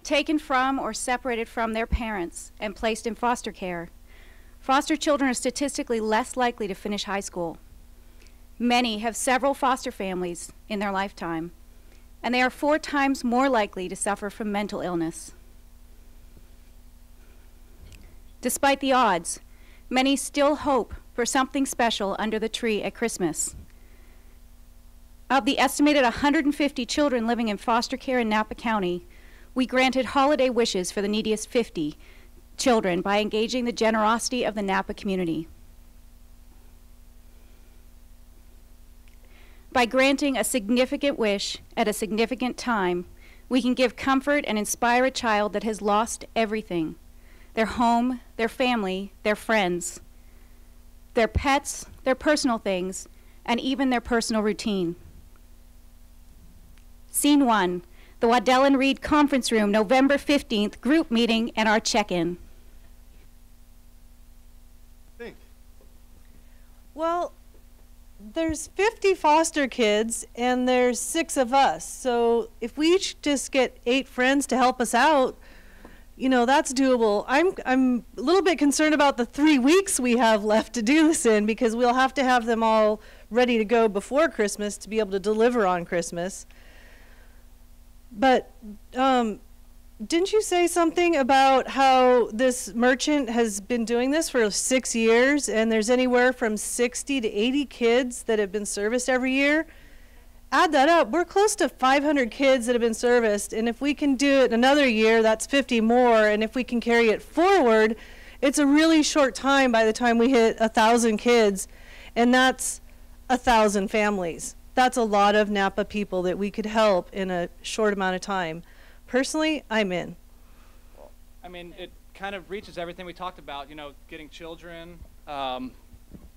taken from or separated from their parents and placed in foster care, foster children are statistically less likely to finish high school. Many have several foster families in their lifetime, and they are 4 times more likely to suffer from mental illness. Despite the odds, many still hope for something special under the tree at Christmas. Of the estimated 150 children living in foster care in Napa County, we granted holiday wishes for the neediest 50 children by engaging the generosity of the Napa community. By granting a significant wish at a significant time, we can give comfort and inspire a child that has lost everything: their home, their family, their friends, their pets, their personal things, and even their personal routine. Scene 1, the Waddell and Reed Conference Room, November 15th, group meeting and our check-in. Well, there's 50 foster kids and there's 6 of us. So if we each just get 8 friends to help us out, you know, that's doable. I'm a little bit concerned about the 3 weeks we have left to do this in, because we'll have to have them all ready to go before Christmas to be able to deliver on Christmas. But didn't you say something about how this merchant has been doing this for 6 years, and there's anywhere from 60 to 80 kids that have been serviced every year? Add that up, we're close to 500 kids that have been serviced, and if we can do it another year, that's 50 more, and if we can carry it forward, it's a really short time by the time we hit 1,000 kids, and that's 1,000 families. That's a lot of Napa people that we could help in a short amount of time. Personally, I'm in. Well, I mean, it kind of reaches everything we talked about, you know, getting children,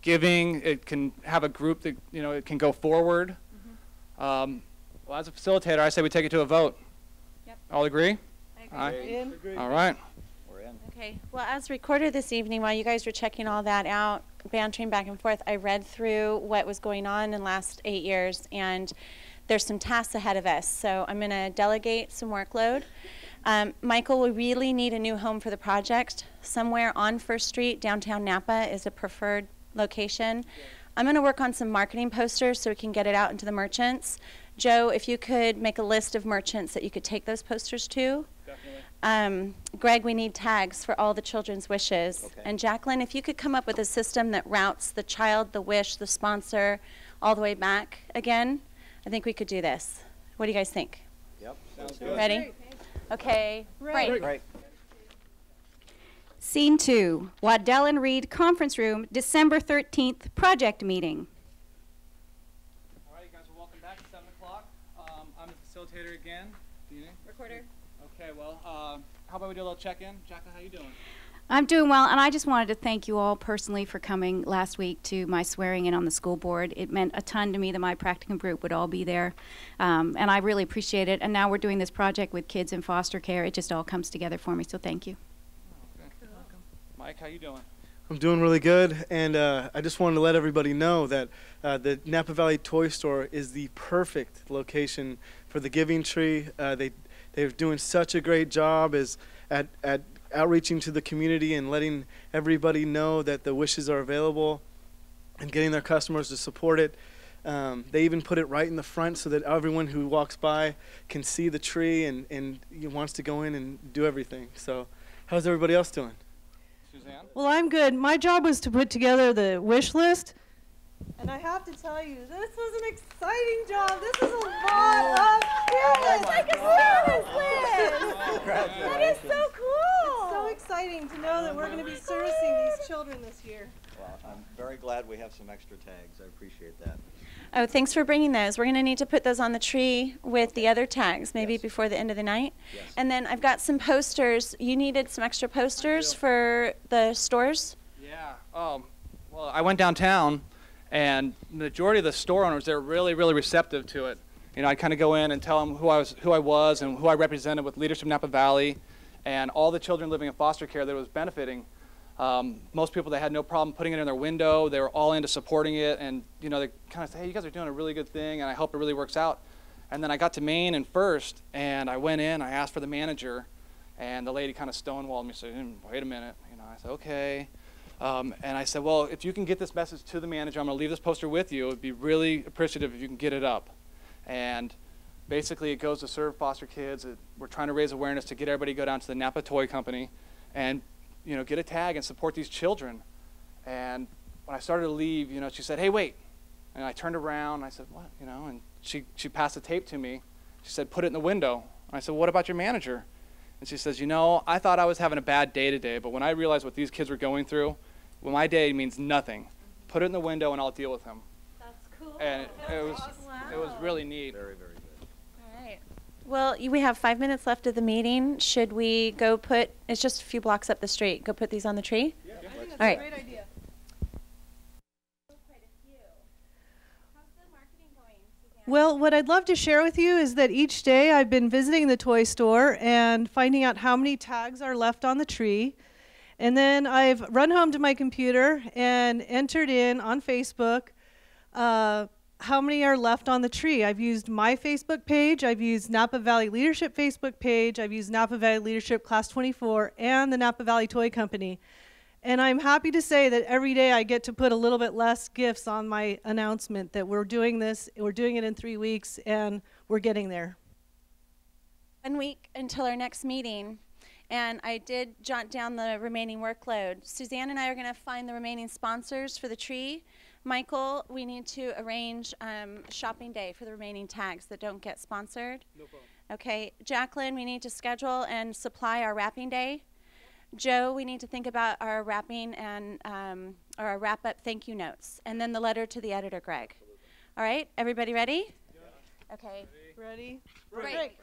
giving. It can have a group that, you know, it can go forward. Well, as a facilitator, I say we take it to a vote. Yep. All agree? I agree. In. All right. We're in. Okay. Well, as recorded this evening, while you guys were checking all that out, bantering back and forth, I read through what was going on in the last 8 years, and there's some tasks ahead of us. So I'm going to delegate some workload. Michael, we really need a new home for the project. Somewhere on First Street, downtown Napa, is a preferred location. I'm going to work on some marketing posters so we can get it out into the merchants. Joe, if you could make a list of merchants that you could take those posters to. Definitely. Greg, we need tags for all the children's wishes. Okay. And Jacqueline, if you could come up with a system that routes the child, the wish, the sponsor, all the way back again, I think we could do this. What do you guys think? Yep. Sounds good. Ready? Okay. Right. Right. Scene 2, Waddell and Reed Conference Room, December 13th, project meeting. All right, you guys are welcome back at 7 o'clock. I'm the facilitator again. Recorder. Okay, well, how about we do a little check-in? Jacqueline, how you doing? I'm doing well, and I just wanted to thank you all personally for coming last week to my swearing in on the school board. It meant a ton to me that my practicum group would all be there, and I really appreciate it. And now we're doing this project with kids in foster care. It just all comes together for me, so thank you. Mike, how you doing? I'm doing really good, and I just wanted to let everybody know that the Napa Valley Toy Store is the perfect location for the Giving Tree. They're doing such a great job at outreaching to the community and letting everybody know that the wishes are available and getting their customers to support it. They even put it right in the front so that everyone who walks by can see the tree and wants to go in and do everything. So how's everybody else doing? Suzanne? Well, I'm good. My job was to put together the wish list. And I have to tell you, this was an exciting job. This is a lot of kids. It's like a Santa's list. That is so cool. It's so exciting to know that we're going to be servicing these children this year. Well, I'm very glad we have some extra tags. I appreciate that. Oh, thanks for bringing those. We're going to need to put those on the tree with the other tags, maybe Yes. before the end of the night. Yes. And then I've got some posters. You needed some extra posters for the stores? Yeah. Well, I went downtown, and the majority of the store owners, they're really, really receptive to it. You know, I'd kind of go in and tell them who I was and who I represented with Leadership Napa Valley, and all the children living in foster care that it was benefiting. Most people, they had no problem putting it in their window. They were all into supporting it, and you know, they kind of say, hey, you guys are doing a really good thing, and I hope it really works out. And then I got to Main and First, and I went in, I asked for the manager, And the lady kind of stonewalled me, said, wait a minute. You know, I said, okay. And I said, well, if you can get this message to the manager, I'm going to leave this poster with you. It would be really appreciative if you can get it up. And basically, it goes to serve foster kids. We're trying to raise awareness to get everybody to go down to the Napa Toy Company and, you know, get a tag and support these children. And when I started to leave, you know, she said, hey, wait. And I turned around, and I said, what? You know, and she passed the tape to me. She said, put it in the window. And I said, what about your manager? And she says, you know, I thought I was having a bad day today, but when I realized what these kids were going through, well, my day means nothing. Put it in the window, and I'll deal with him. That's cool. And it was really neat. Very, very good. All right. Well, we have 5 minutes left of the meeting. Should we go put, it's just a few blocks up the street, go put these on the tree? I think that's All right. a great idea. Well, what I'd love to share with you is that each day I've been visiting the toy store and finding out how many tags are left on the tree. And then I've run home to my computer and entered in on Facebook how many are left on the tree. I've used my Facebook page, I've used Napa Valley Leadership Facebook page, I've used Napa Valley Leadership Class 24, and the Napa Valley Toy Company. And I'm happy to say that every day I get to put a little bit less gifts on my announcement that we're doing this, we're doing it in 3 weeks, and we're getting there. 1 week until our next meeting, and I did jot down the remaining workload. Suzanne and I are going to find the remaining sponsors for the tree. Michael, we need to arrange a shopping day for the remaining tags that don't get sponsored. No problem. Okay, Jacqueline, we need to schedule and supply our wrapping day. Joe, we need to think about our wrapping and our wrap-up thank you notes, and then the letter to the editor, Greg. All right, everybody ready? Yeah. Okay. Ready? Break.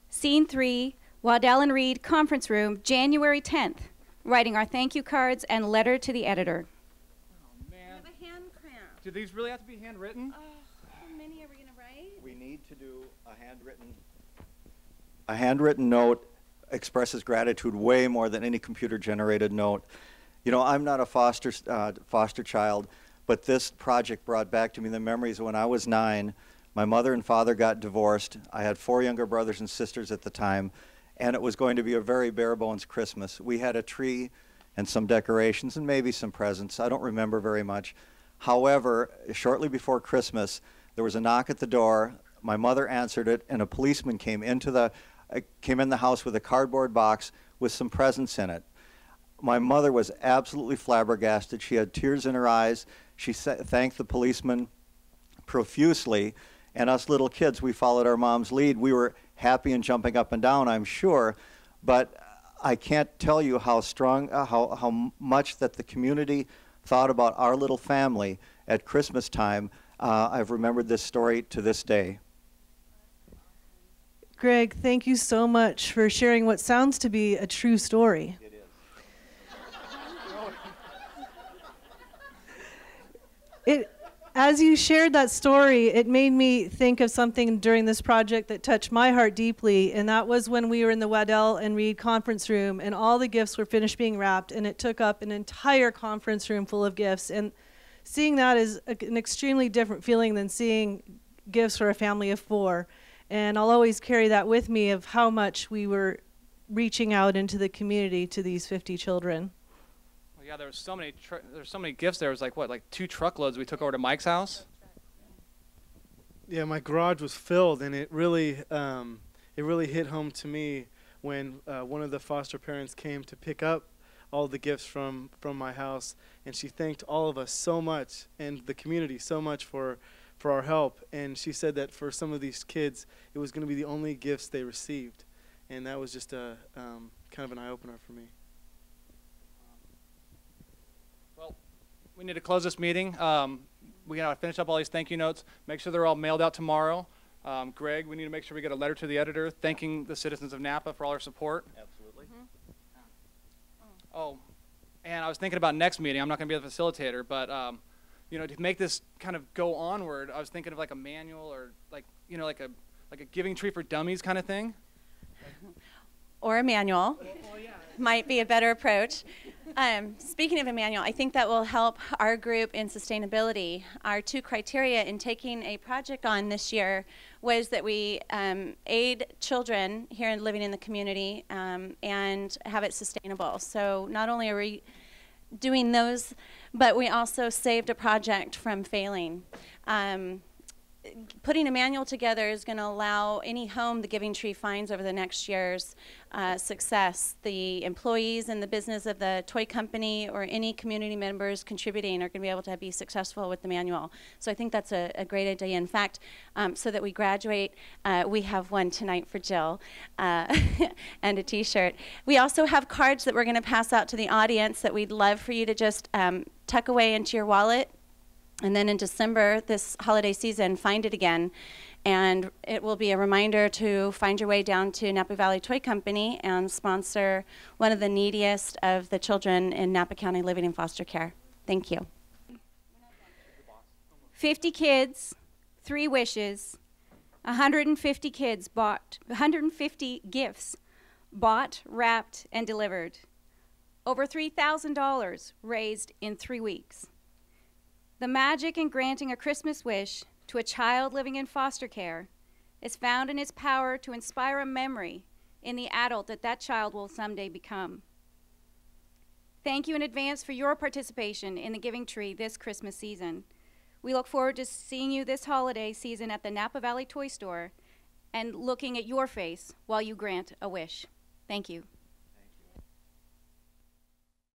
Scene 3, Waddell and Reed Conference Room, January 10th. Writing our thank you cards and letter to the editor. Oh, I man. have a hand cramp. Do these really have to be handwritten? How many are we going to write? We need to do a handwritten note expresses gratitude way more than any computer-generated note. You know, I'm not a foster child, but this project brought back to me the memories of when I was 9. My mother and father got divorced. I had 4 younger brothers and sisters at the time, and it was going to be a very bare-bones Christmas. We had a tree and some decorations and maybe some presents. I don't remember very much. However, shortly before Christmas, there was a knock at the door. My mother answered it, and a policeman came in the house with a cardboard box with some presents in it. My mother was absolutely flabbergasted. She had tears in her eyes. She thanked the policeman profusely, and us little kids, we followed our mom's lead. We were happy and jumping up and down, I'm sure, but I can't tell you how strong, how much that the community thought about our little family at Christmas time. I've remembered this story to this day. Greg, thank you so much for sharing what sounds to be a true story. It is. As you shared that story, it made me think of something during this project that touched my heart deeply, and that was when we were in the Waddell and Reed conference room, and all the gifts were finished being wrapped, and it took up an entire conference room full of gifts. And seeing that is an extremely different feeling than seeing gifts for a family of 4. And I'll always carry that with me of how much we were reaching out into the community to these 50 children. Well, yeah, there was so many gifts. There was like 2 truckloads we took over to Mike's house. Yeah, my garage was filled, and it really hit home to me when one of the foster parents came to pick up all the gifts from my house, and she thanked all of us so much and the community so much for our help. And she said that for some of these kids, it was going to be the only gifts they received, and that was just a kind of an eye-opener for me. Well, we need to close this meeting. We gotta finish up all these thank you notes. Make sure they're all mailed out tomorrow. Greg, we need to make sure we get a letter to the editor thanking the citizens of Napa for all their support. Absolutely. Oh, and I was thinking about next meeting. I'm not going to be the facilitator, but you know, to make this kind of go onward, I was thinking of like a manual or like a giving tree for dummies kind of thing. Or a manual. Yeah. Might be a better approach. Speaking of Emmanuel, I think that will help our group in sustainability. Our 2 criteria in taking a project on this year was that we aid children here living in the community and have it sustainable. So not only are we doing those, but we also saved a project from failing. Putting a manual together is going to allow any home the Giving Tree finds over the next year's success. The employees in the business of the toy company or any community members contributing are going to be able to be successful with the manual. So I think that's a great idea. In fact, so that we graduate, we have one tonight for Jill and a t-shirt. We also have cards that we're going to pass out to the audience that we'd love for you to just tuck away into your wallet. And then in December, this holiday season, find it again. And it will be a reminder to find your way down to Napa Valley Toy Company and sponsor one of the neediest of the children in Napa County living in foster care. Thank you. 50 kids, 3 wishes, 150 kids bought, 150 gifts bought, wrapped, and delivered. Over $3,000 raised in 3 weeks. The magic in granting a Christmas wish to a child living in foster care is found in its power to inspire a memory in the adult that that child will someday become. Thank you in advance for your participation in the Giving Tree this Christmas season. We look forward to seeing you this holiday season at the Napa Valley Toy Store and looking at your face while you grant a wish. Thank you.